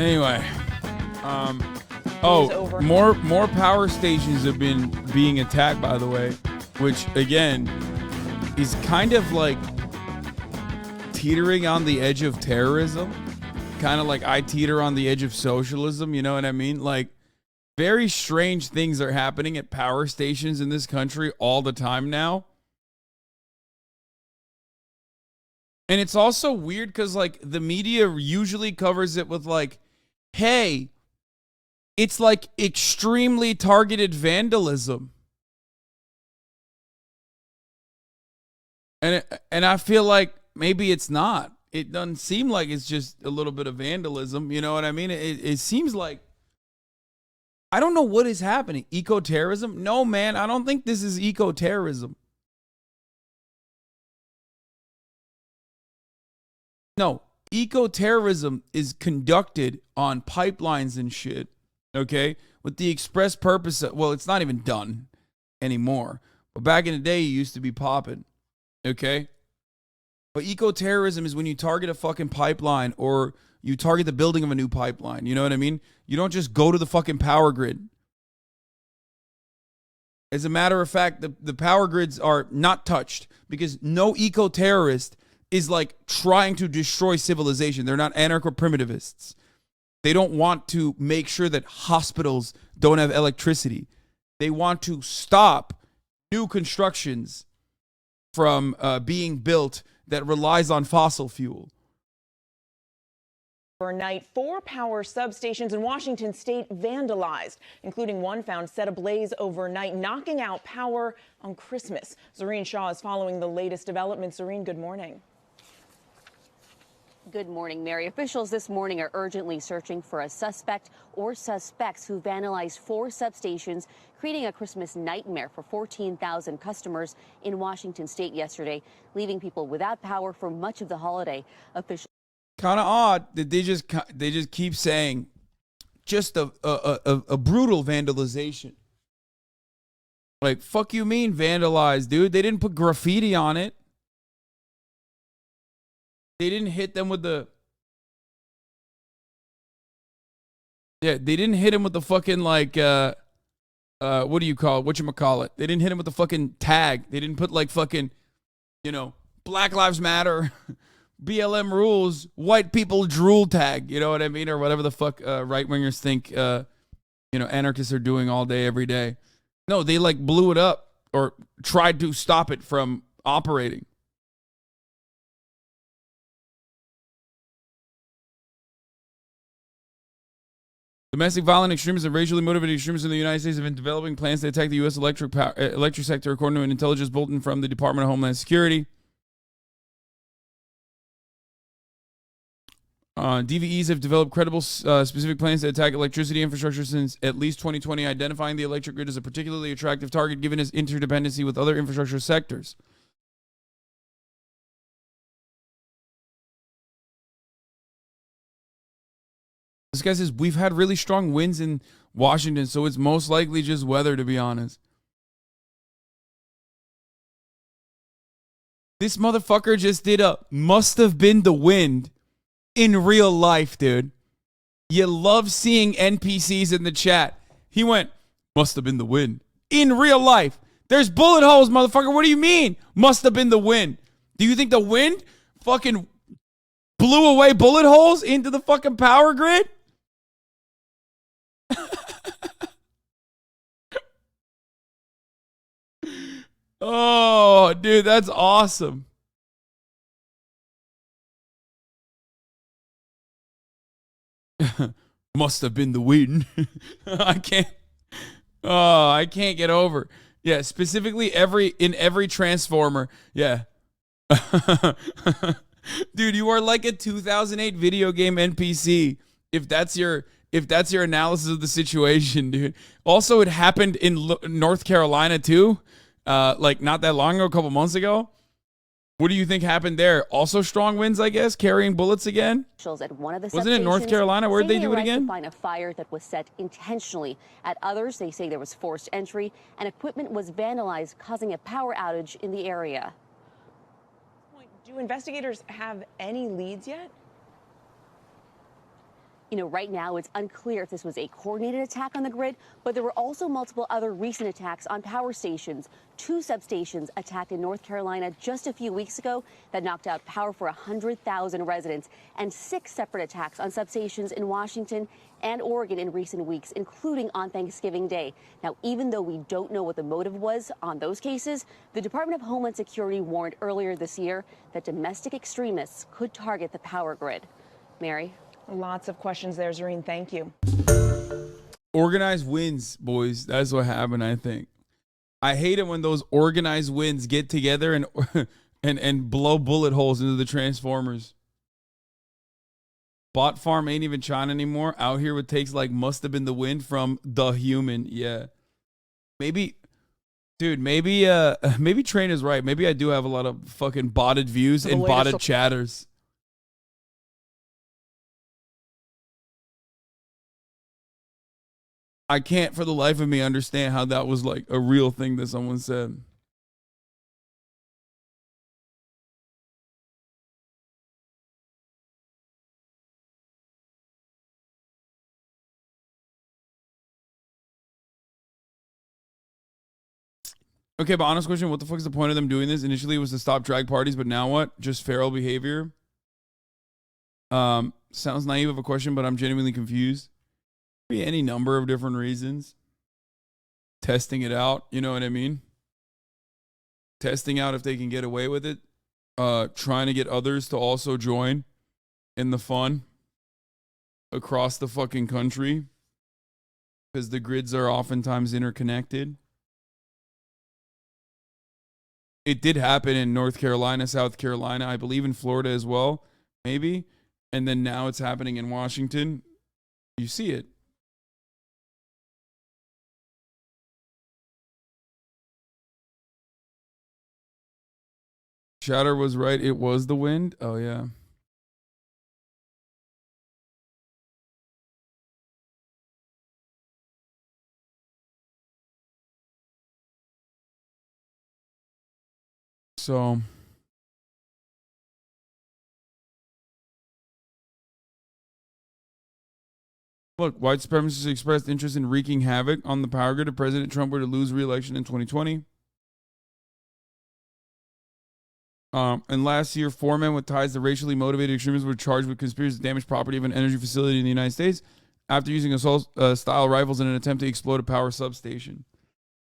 Anyway, more power stations have been being attacked, by the way, which again is kind of like teetering on the edge of terrorism, kind of like I teeter on the edge of socialism. You know what I mean? Like, very strange things are happening at power stations in this country all the time now. And it's also weird because, like, the media usually covers it with, like, hey, it's like extremely targeted vandalism. And I feel like maybe it's not. It doesn't seem like it's just a little bit of vandalism. You know what I mean? It seems like, I don't know what is happening. Eco-terrorism? No, man, I don't think this is eco-terrorism. No, eco-terrorism is conducted on pipelines and shit, okay? With the express purpose of, well, it's not even done anymore. But back in the day, it used to be popping, okay? But eco-terrorism is when you target a fucking pipeline or you target the building of a new pipeline. You know what I mean? You don't just go to the fucking power grid. As a matter of fact, the power grids are not touched because no eco-terrorist is like trying to destroy civilization. They're not anarcho-primitivists. They don't want to make sure that hospitals don't have electricity. They want to stop new constructions from being built that relies on fossil fuel. Overnight, 4 power substations in Washington state vandalized, including one found set ablaze overnight, knocking out power on Christmas. Zareen Shaw is following the latest developments. Zareen, good morning. Good morning, Mary. Officials this morning are urgently searching for a suspect or suspects who vandalized 4 substations, creating a Christmas nightmare for 14,000 customers in Washington state yesterday, leaving people without power for much of the holiday. Officials Kind of odd that they just keep saying just a brutal vandalization. Like, fuck you mean vandalized, dude? They didn't put graffiti on it. They didn't hit them with the... Yeah, they didn't hit him with the fucking, like, what do you call it? Whatchamacallit? They didn't hit him with the fucking tag. They didn't put, like, fucking, you know, Black Lives Matter, BLM rules, white people drool tag, you know what I mean? Or whatever the fuck right-wingers think, anarchists are doing all day, every day. No, they, like, blew it up or tried to stop it from operating. Domestic violent extremists and racially motivated extremists in the United States have been developing plans to attack the U.S. electric sector, according to an intelligence bulletin from the Department of Homeland Security. DVEs have developed credible specific plans to attack electricity infrastructure since at least 2020, identifying the electric grid as a particularly attractive target given its interdependency with other infrastructure sectors. This guy says, we've had really strong winds in Washington, so it's most likely just weather, to be honest. This motherfucker just did a must have been the wind in real life, dude. You love seeing NPCs in the chat. He went, must have been the wind. In real life. There's bullet holes, motherfucker. What do you mean? Must have been the wind. Do you think the wind fucking blew away bullet holes into the fucking power grid? Oh, dude, that's awesome. Must have been the wind. I can't get over. Yeah, specifically in every Transformer. Yeah. Dude, you are like a 2008 video game NPC. If that's your analysis of the situation, dude. Also, it happened in North Carolina too. Like not that long ago, a couple months ago. What do you think happened there? Also strong winds, I guess, carrying bullets again? At one of the Wasn't it North Carolina? Where'd they do it again? To find a fire that was set intentionally. At others, they say there was forced entry and equipment was vandalized, causing a power outage in the area. Do investigators have any leads yet? Right now it's unclear if this was a coordinated attack on the grid, but there were also multiple other recent attacks on power stations. 2 substations attacked in North Carolina just a few weeks ago that knocked out power for 100,000 residents, and 6 separate attacks on substations in Washington and Oregon in recent weeks, including on Thanksgiving Day. Now, even though we don't know what the motive was on those cases, the Department of Homeland Security warned earlier this year that domestic extremists could target the power grid. Mary? Lots of questions there, Zareen. Thank you. Organized wins, boys. That's what happened, I think. I hate it when those organized wins get together and and blow bullet holes into the transformers. Bot farm ain't even China anymore. Out here with takes like must have been the wind from the human. Yeah. Maybe, dude, maybe Train is right. Maybe I do have a lot of fucking botted views and botted chatters. I can't for the life of me understand how that was like a real thing that someone said. Okay, but honest question, what the fuck is the point of them doing this? Initially it was to stop drag parties, but now what? Just feral behavior? Sounds naive of a question, but I'm genuinely confused. Be any number of different reasons. Testing it out, you know what I mean? Testing out if they can get away with it. Trying to get others to also join in the fun across the fucking country, because the grids are oftentimes interconnected. It did happen in North Carolina, South Carolina, I believe in Florida as well, maybe. And then now it's happening in Washington. You see it. Shatter was right. It was the wind. Oh, yeah. So, look, white supremacists expressed interest in wreaking havoc on the power grid if President Trump were to lose re-election in 2020. And last year, 4 men with ties to racially motivated extremists were charged with conspiracy to damage property of an energy facility in the United States after using assault-style rifles in an attempt to explode a power substation.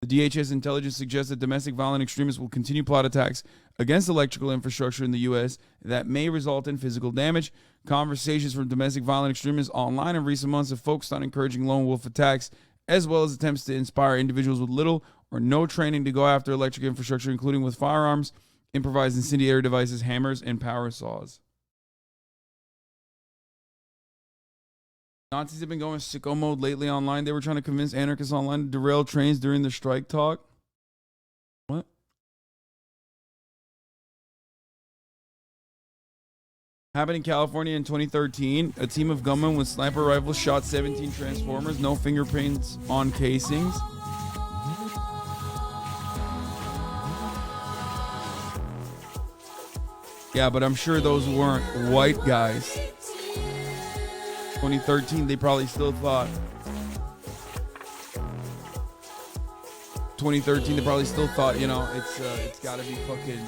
The DHS intelligence suggests that domestic violent extremists will continue plot attacks against electrical infrastructure in the U.S. that may result in physical damage. Conversations from domestic violent extremists online in recent months have focused on encouraging lone wolf attacks, as well as attempts to inspire individuals with little or no training to go after electric infrastructure, including with firearms, improvised incendiary devices, hammers, and power saws. Nazis have been going sicko mode lately online. They were trying to convince anarchists online to derail trains during the strike talk. What? Happened in California in 2013. A team of gunmen with sniper rifles shot 17 transformers. No fingerprints on casings. Yeah, but I'm sure those weren't white guys. 2013, they probably still thought. 2013, they probably still thought, you know, it's got to be fucking